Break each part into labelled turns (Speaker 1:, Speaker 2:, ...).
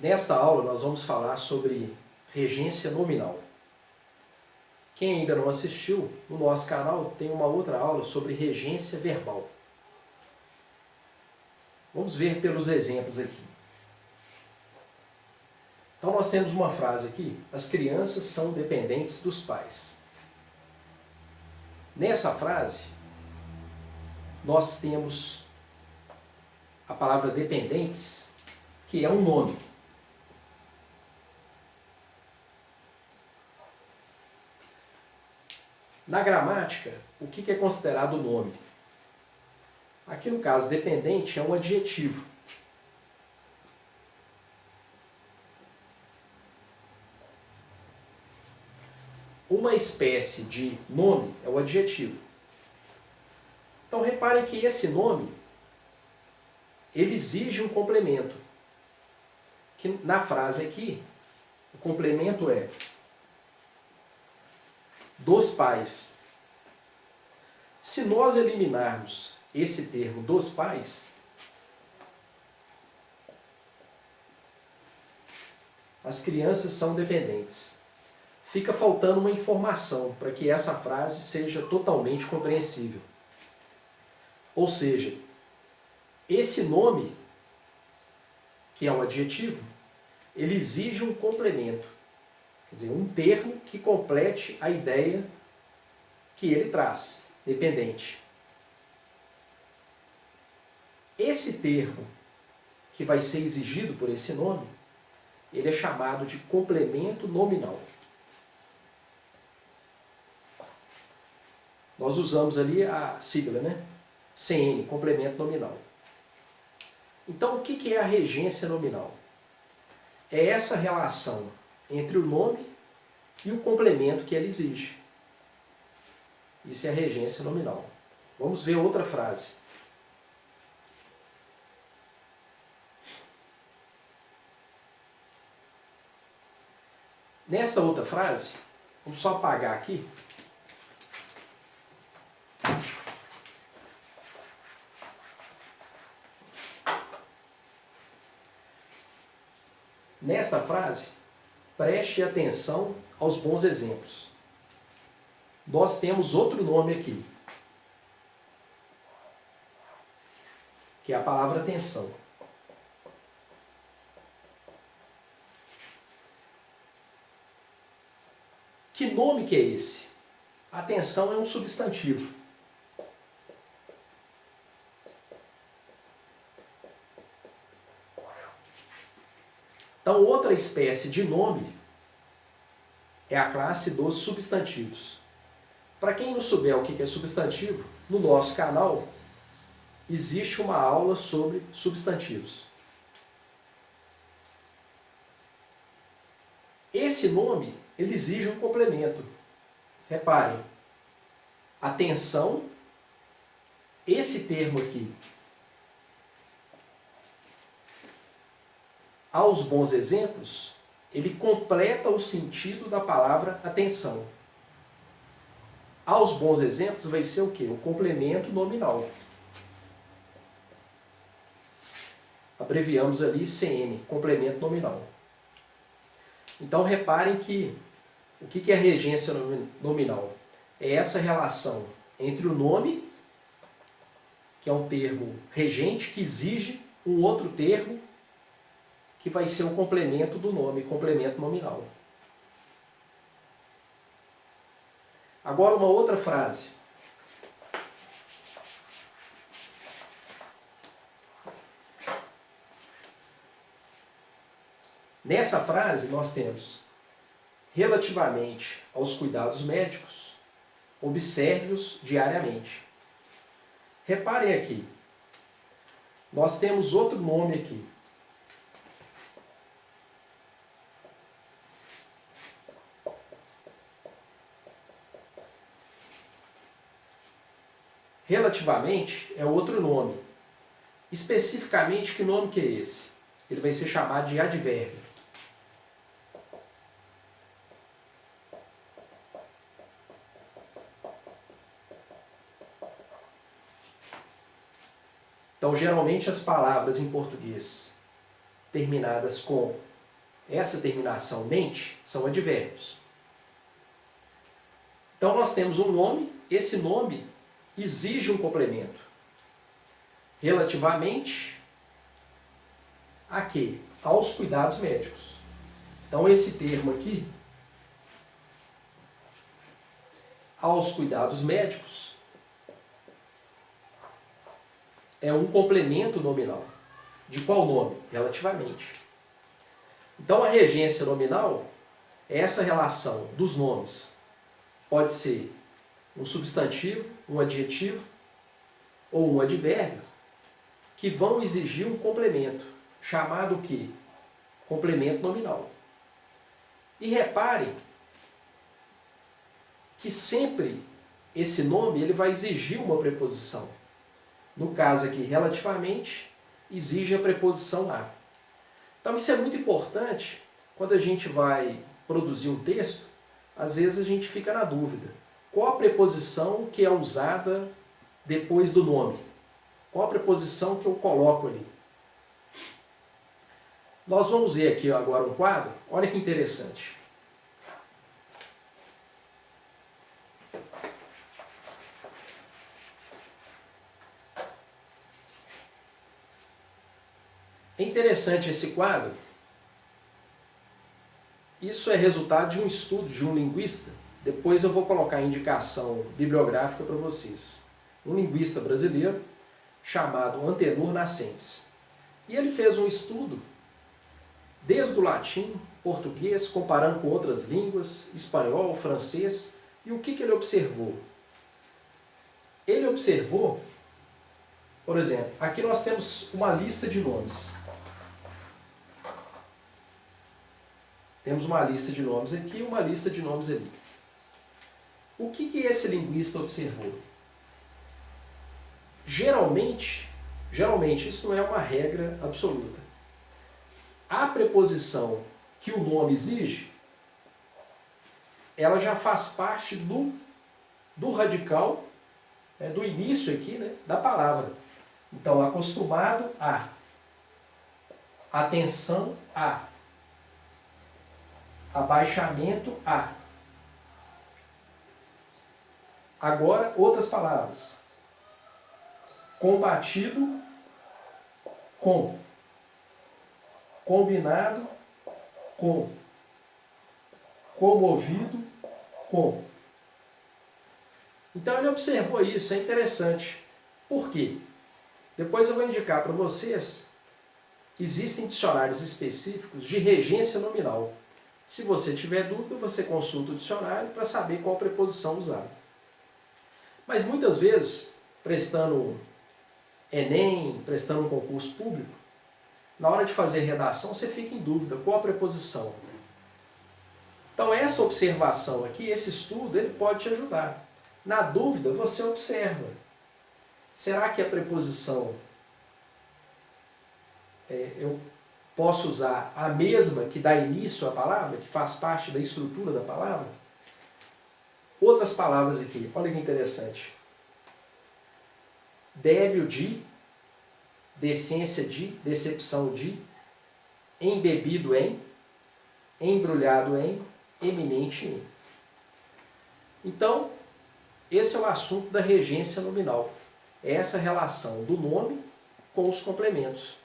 Speaker 1: Nesta aula nós vamos falar sobre regência nominal. Quem ainda não assistiu, no nosso canal tem uma outra aula sobre regência verbal. Vamos ver pelos exemplos aqui. Então nós temos uma frase aqui: as crianças são dependentes dos pais. Nessa frase, nós temos a palavra dependentes, que é um nome. Na gramática, o que é considerado nome? Aqui no caso, dependente é um adjetivo. Uma espécie de nome é o adjetivo. Então reparem que esse nome, ele exige um complemento. Que na frase aqui, o complemento é dos pais. Se nós eliminarmos esse termo dos pais, as crianças são dependentes. Fica faltando uma informação para que essa frase seja totalmente compreensível. Ou seja, esse nome, que é um adjetivo, ele exige um complemento. Quer dizer, um termo que complete a ideia que ele traz, dependente. Esse termo que vai ser exigido por esse nome, ele é chamado de complemento nominal. Nós usamos ali a sigla, né? CN, complemento nominal. Então, o que é a regência nominal? É essa relação entre o nome e o complemento que ele exige. Isso é a regência nominal. Vamos ver outra frase. Nessa outra frase, vamos só apagar aqui. Nesta frase, preste atenção aos bons exemplos. Nós temos outro nome aqui, que é a palavra atenção. Que nome que é esse? Atenção é um substantivo. Então, outra espécie de nome é a classe dos substantivos. Para quem não souber o que é substantivo, no nosso canal existe uma aula sobre substantivos. Esse nome, ele exige um complemento. Reparem, atenção, esse termo aqui, aos bons exemplos, ele completa o sentido da palavra atenção. Aos bons exemplos vai ser o quê? O complemento nominal. Abreviamos ali CN, complemento nominal. Então reparem que o que é regência nominal? É essa relação entre o nome, que é um termo regente, que exige um outro termo, que vai ser o complemento do nome, complemento nominal. Agora uma outra frase. Nessa frase nós temos: relativamente aos cuidados médicos, observe-os diariamente. Reparem aqui, nós temos outro nome aqui. Relativamente é outro nome. Especificamente, que nome que é esse? Ele vai ser chamado de advérbio. Então, geralmente as palavras em português terminadas com essa terminação mente, são advérbios. Então nós temos um nome, esse nome exige um complemento. Relativamente a quê? Aos cuidados médicos. Então esse termo aqui, aos cuidados médicos, é um complemento nominal. De qual nome? Relativamente. Então a regência nominal é essa relação dos nomes. Pode ser um substantivo, um adjetivo ou um advérbio que vão exigir um complemento, chamado o quê? Complemento nominal. E reparem que sempre esse nome ele vai exigir uma preposição. No caso aqui, relativamente, exige a preposição a. Então isso é muito importante quando a gente vai produzir um texto, às vezes a gente fica na dúvida. Qual a preposição que é usada depois do nome? Qual a preposição que eu coloco ali? Nós vamos ver aqui agora um quadro, olha que interessante. É interessante esse quadro. Isso é resultado de um estudo de um linguista. Depois eu vou colocar a indicação bibliográfica para vocês. Um linguista brasileiro chamado Antenor Nascentes. E ele fez um estudo desde o latim, português, comparando com outras línguas, espanhol, francês. E o que ele observou? Ele observou, por exemplo, aqui nós temos uma lista de nomes. Temos uma lista de nomes aqui e uma lista de nomes ali. O que esse linguista observou? Geralmente, isso não é uma regra absoluta. A preposição que o nome exige, ela já faz parte do radical, do início aqui, né, da palavra. Então, acostumado a, atenção a, abaixamento a. Agora, outras palavras. Combatido com. Combinado com. Comovido com. Então ele observou isso, é interessante. Por quê? Depois eu vou indicar para vocês, existem dicionários específicos de regência nominal. Se você tiver dúvida, você consulta o dicionário para saber qual preposição usar. Mas muitas vezes, prestando Enem, prestando um concurso público, na hora de fazer redação, você fica em dúvida qual a preposição. Então essa observação aqui, esse estudo, ele pode te ajudar. Na dúvida, você observa. Será que a preposição eu posso usar a mesma que dá início à palavra, que faz parte da estrutura da palavra? Outras palavras aqui, olha que interessante. Débil de, decência de, decepção de, embebido em, embrulhado em, eminente em. Então, esse é o assunto da regência nominal. É essa relação do nome com os complementos.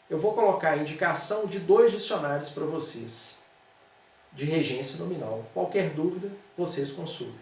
Speaker 1: Eu vou colocar a indicação de 2 dicionários para vocês, de regência nominal. Qualquer dúvida, vocês consultem.